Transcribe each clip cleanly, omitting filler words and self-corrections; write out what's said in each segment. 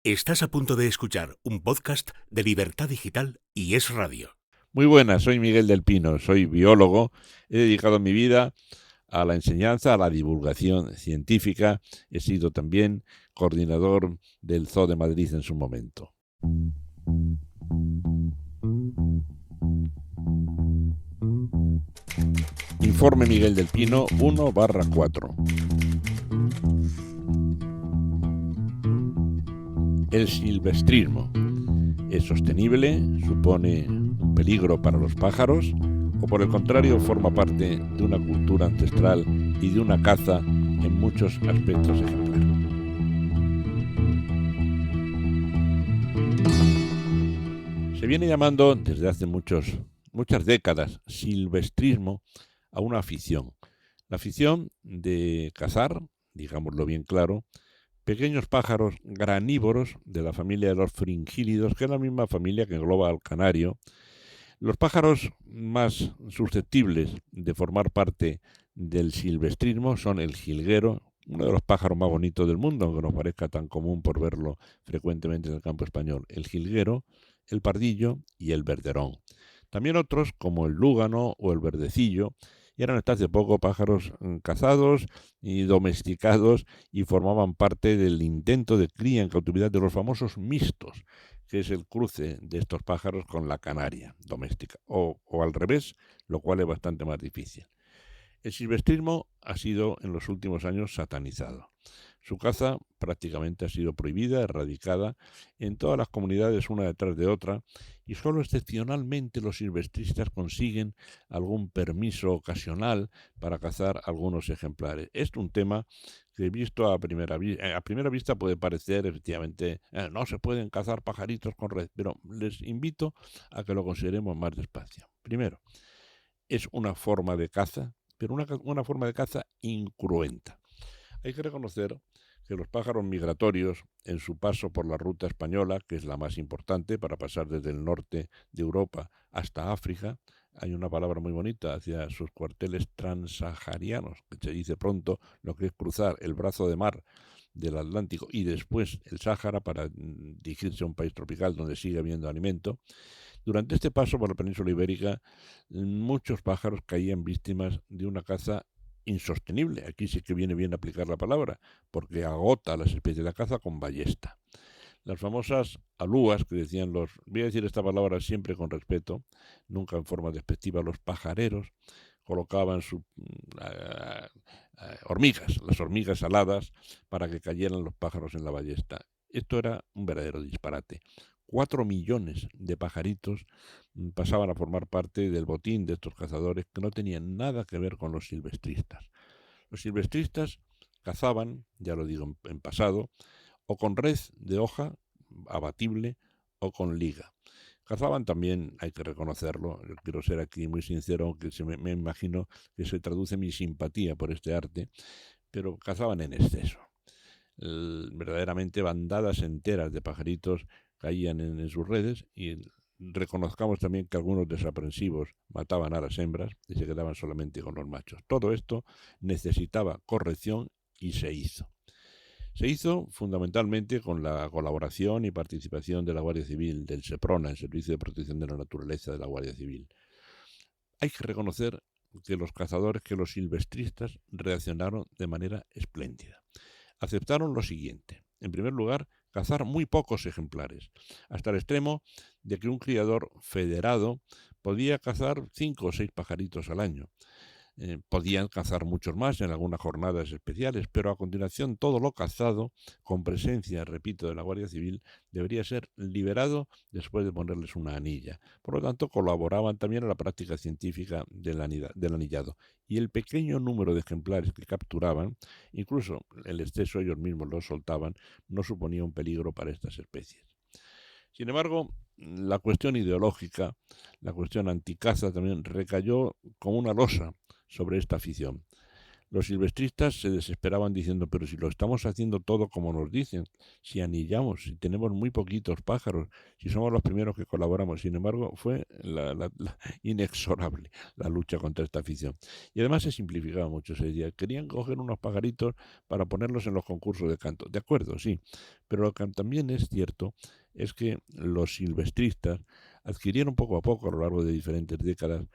Estás a punto de escuchar un podcast de Libertad Digital y Es Radio. Muy buenas, soy Miguel del Pino, soy biólogo, he dedicado mi vida a la enseñanza, a la divulgación científica, he sido también coordinador del Zoo de Madrid en su momento. Informe Miguel del Pino 1/4. El silvestrismo es sostenible, supone un peligro para los pájaros o por el contrario forma parte de una cultura ancestral y de una caza en muchos aspectos ejemplar. Se viene llamando desde hace muchas décadas silvestrismo a una afición. La afición de cazar, digámoslo bien claro, pequeños pájaros granívoros de la familia de los fringílidos, que es la misma familia que engloba al canario. Los pájaros más susceptibles de formar parte del silvestrismo son el jilguero, uno de los pájaros más bonitos del mundo, aunque nos parezca tan común por verlo frecuentemente en el campo español. El jilguero, el pardillo y el verderón. También otros como el lúgano o el verdecillo, y eran hasta hace poco pájaros cazados y domesticados y formaban parte del intento de cría en cautividad de los famosos mixtos, que es el cruce de estos pájaros con la canaria doméstica, o al revés, lo cual es bastante más difícil. El silvestrismo ha sido en los últimos años satanizado. Su caza prácticamente ha sido prohibida, erradicada en todas las comunidades una detrás de otra y solo excepcionalmente los silvestristas consiguen algún permiso ocasional para cazar algunos ejemplares. Es un tema que visto a primera vista puede parecer efectivamente no se pueden cazar pajaritos con red, pero les invito a que lo consideremos más despacio. Primero, es una forma de caza, pero una forma de caza incruenta. Hay que reconocer que los pájaros migratorios, en su paso por la ruta española, que es la más importante para pasar desde el norte de Europa hasta África, hay una palabra muy bonita hacia sus cuarteles transsaharianos, que se dice pronto lo que es cruzar el brazo de mar del Atlántico y después el Sáhara para dirigirse a un país tropical donde sigue habiendo alimento. Durante este paso por la península ibérica, muchos pájaros caían víctimas de una caza insostenible. Aquí sí que viene bien aplicar la palabra, porque agota las especies de caza con ballesta. Las famosas alúas, que decían voy a decir esta palabra siempre con respeto, nunca en forma despectiva, los pajareros, colocaban las hormigas aladas, para que cayeran los pájaros en la ballesta. Esto era un verdadero disparate. 4 millones de pajaritos pasaban a formar parte del botín de estos cazadores que no tenían nada que ver con los silvestristas. Los silvestristas cazaban, ya lo digo en pasado, o con red de hoja abatible o con liga. Cazaban también, hay que reconocerlo, yo quiero ser aquí muy sincero, aunque me imagino que se traduce mi simpatía por este arte, pero cazaban en exceso. Verdaderamente bandadas enteras de pajaritos caían en sus redes y reconozcamos también que algunos desaprensivos mataban a las hembras y se quedaban solamente con los machos. Todo esto necesitaba corrección y se hizo. Se hizo fundamentalmente con la colaboración y participación de la Guardia Civil, del SEPRONA, el Servicio de Protección de la Naturaleza de la Guardia Civil. Hay que reconocer que los silvestristas reaccionaron de manera espléndida. Aceptaron lo siguiente. En primer lugar, cazar muy pocos ejemplares, hasta el extremo de que un criador federado podía cazar 5 o 6 pajaritos al año. Podían cazar muchos más en algunas jornadas especiales, pero a continuación todo lo cazado, con presencia, repito, de la Guardia Civil, debería ser liberado después de ponerles una anilla. Por lo tanto, colaboraban también a la práctica científica del anillado. Y el pequeño número de ejemplares que capturaban, incluso el exceso ellos mismos los soltaban, no suponía un peligro para estas especies. Sin embargo, la cuestión ideológica, la cuestión anticaza también recayó como una losa sobre esta afición. Los silvestristas se desesperaban diciendo, pero si lo estamos haciendo todo como nos dicen, si anillamos, si tenemos muy poquitos pájaros, si somos los primeros que colaboramos. Sin embargo, fue inexorable la lucha contra esta afición. Y además se simplificaba mucho. Se decía, querían coger unos pajaritos para ponerlos en los concursos de canto. De acuerdo, sí, pero lo que también es cierto es que los silvestristas adquirieron poco a poco, a lo largo de diferentes décadas,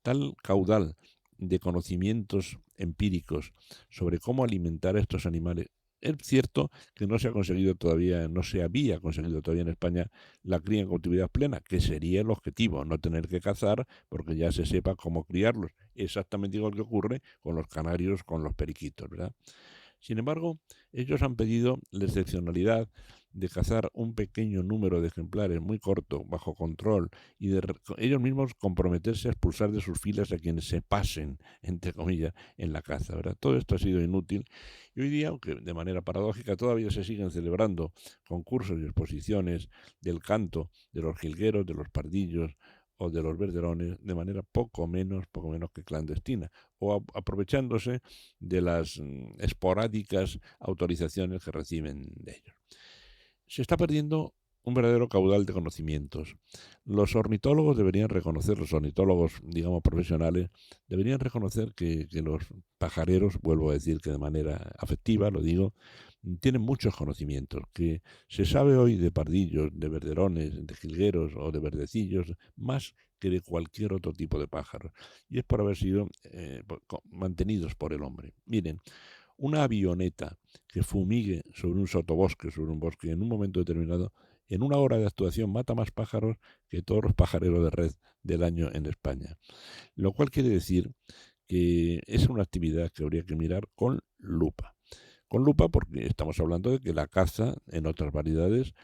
tal caudal de conocimientos empíricos sobre cómo alimentar a estos animales. Es cierto que no se había conseguido todavía en España la cría en cautividad plena, que sería el objetivo, no tener que cazar porque ya se sepa cómo criarlos. Exactamente igual que ocurre con los canarios, con los periquitos, ¿verdad? Sin embargo, ellos han pedido la excepcionalidad de cazar un pequeño número de ejemplares muy corto, bajo control, y de ellos mismos comprometerse a expulsar de sus filas a quienes se pasen, entre comillas, en la caza, ¿verdad? Todo esto ha sido inútil y hoy día, aunque de manera paradójica, todavía se siguen celebrando concursos y exposiciones del canto, de los jilgueros, de los pardillos o de los verderones de manera poco menos que clandestina, o aprovechándose de las esporádicas autorizaciones que reciben de ellos. Se está perdiendo un verdadero caudal de conocimientos. Los ornitólogos deberían reconocer, los ornitólogos, digamos, profesionales, deberían reconocer que los pajareros, vuelvo a decir que de manera afectiva, lo digo, tienen muchos conocimientos, que se sabe hoy de pardillos, de verderones, de jilgueros o de verdecillos, más que de cualquier otro tipo de pájaro. Y es por haber sido mantenidos por el hombre. Miren, una avioneta que fumigue sobre un sotobosque, sobre un bosque, en un momento determinado, en una hora de actuación mata más pájaros que todos los pajareros de red del año en España. Lo cual quiere decir que es una actividad que habría que mirar con lupa. Con lupa porque estamos hablando de que la caza en otras variedades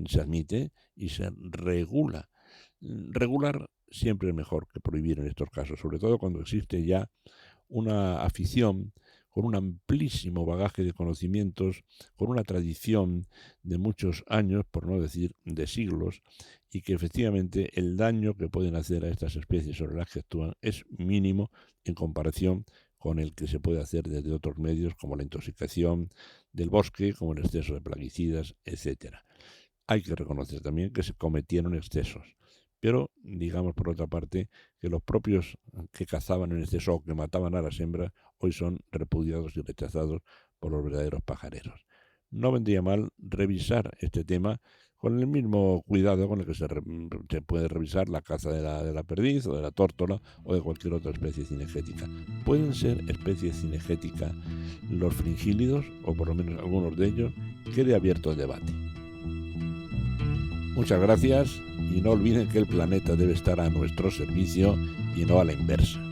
se admite y se regula. Regular siempre es mejor que prohibir en estos casos, sobre todo cuando existe ya una afición con un amplísimo bagaje de conocimientos, con una tradición de muchos años, por no decir de siglos, y que efectivamente el daño que pueden hacer a estas especies sobre las que actúan es mínimo en comparación con el que se puede hacer desde otros medios, como la intoxicación del bosque, como el exceso de plaguicidas, etc. Hay que reconocer también que se cometieron excesos, pero digamos por otra parte que los propios que cazaban en exceso o que mataban a las hembras hoy son repudiados y rechazados por los verdaderos pajareros. No vendría mal revisar este tema con el mismo cuidado con el que se puede revisar la caza de la perdiz o de la tórtola o de cualquier otra especie cinegética. Pueden ser especies cinegéticas los fringílidos, o por lo menos algunos de ellos. Quede abierto el debate. Muchas gracias y no olviden que el planeta debe estar a nuestro servicio y no a la inversa.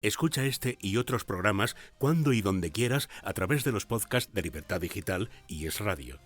Escucha este y otros programas cuando y donde quieras a través de los podcasts de Libertad Digital y Es Radio.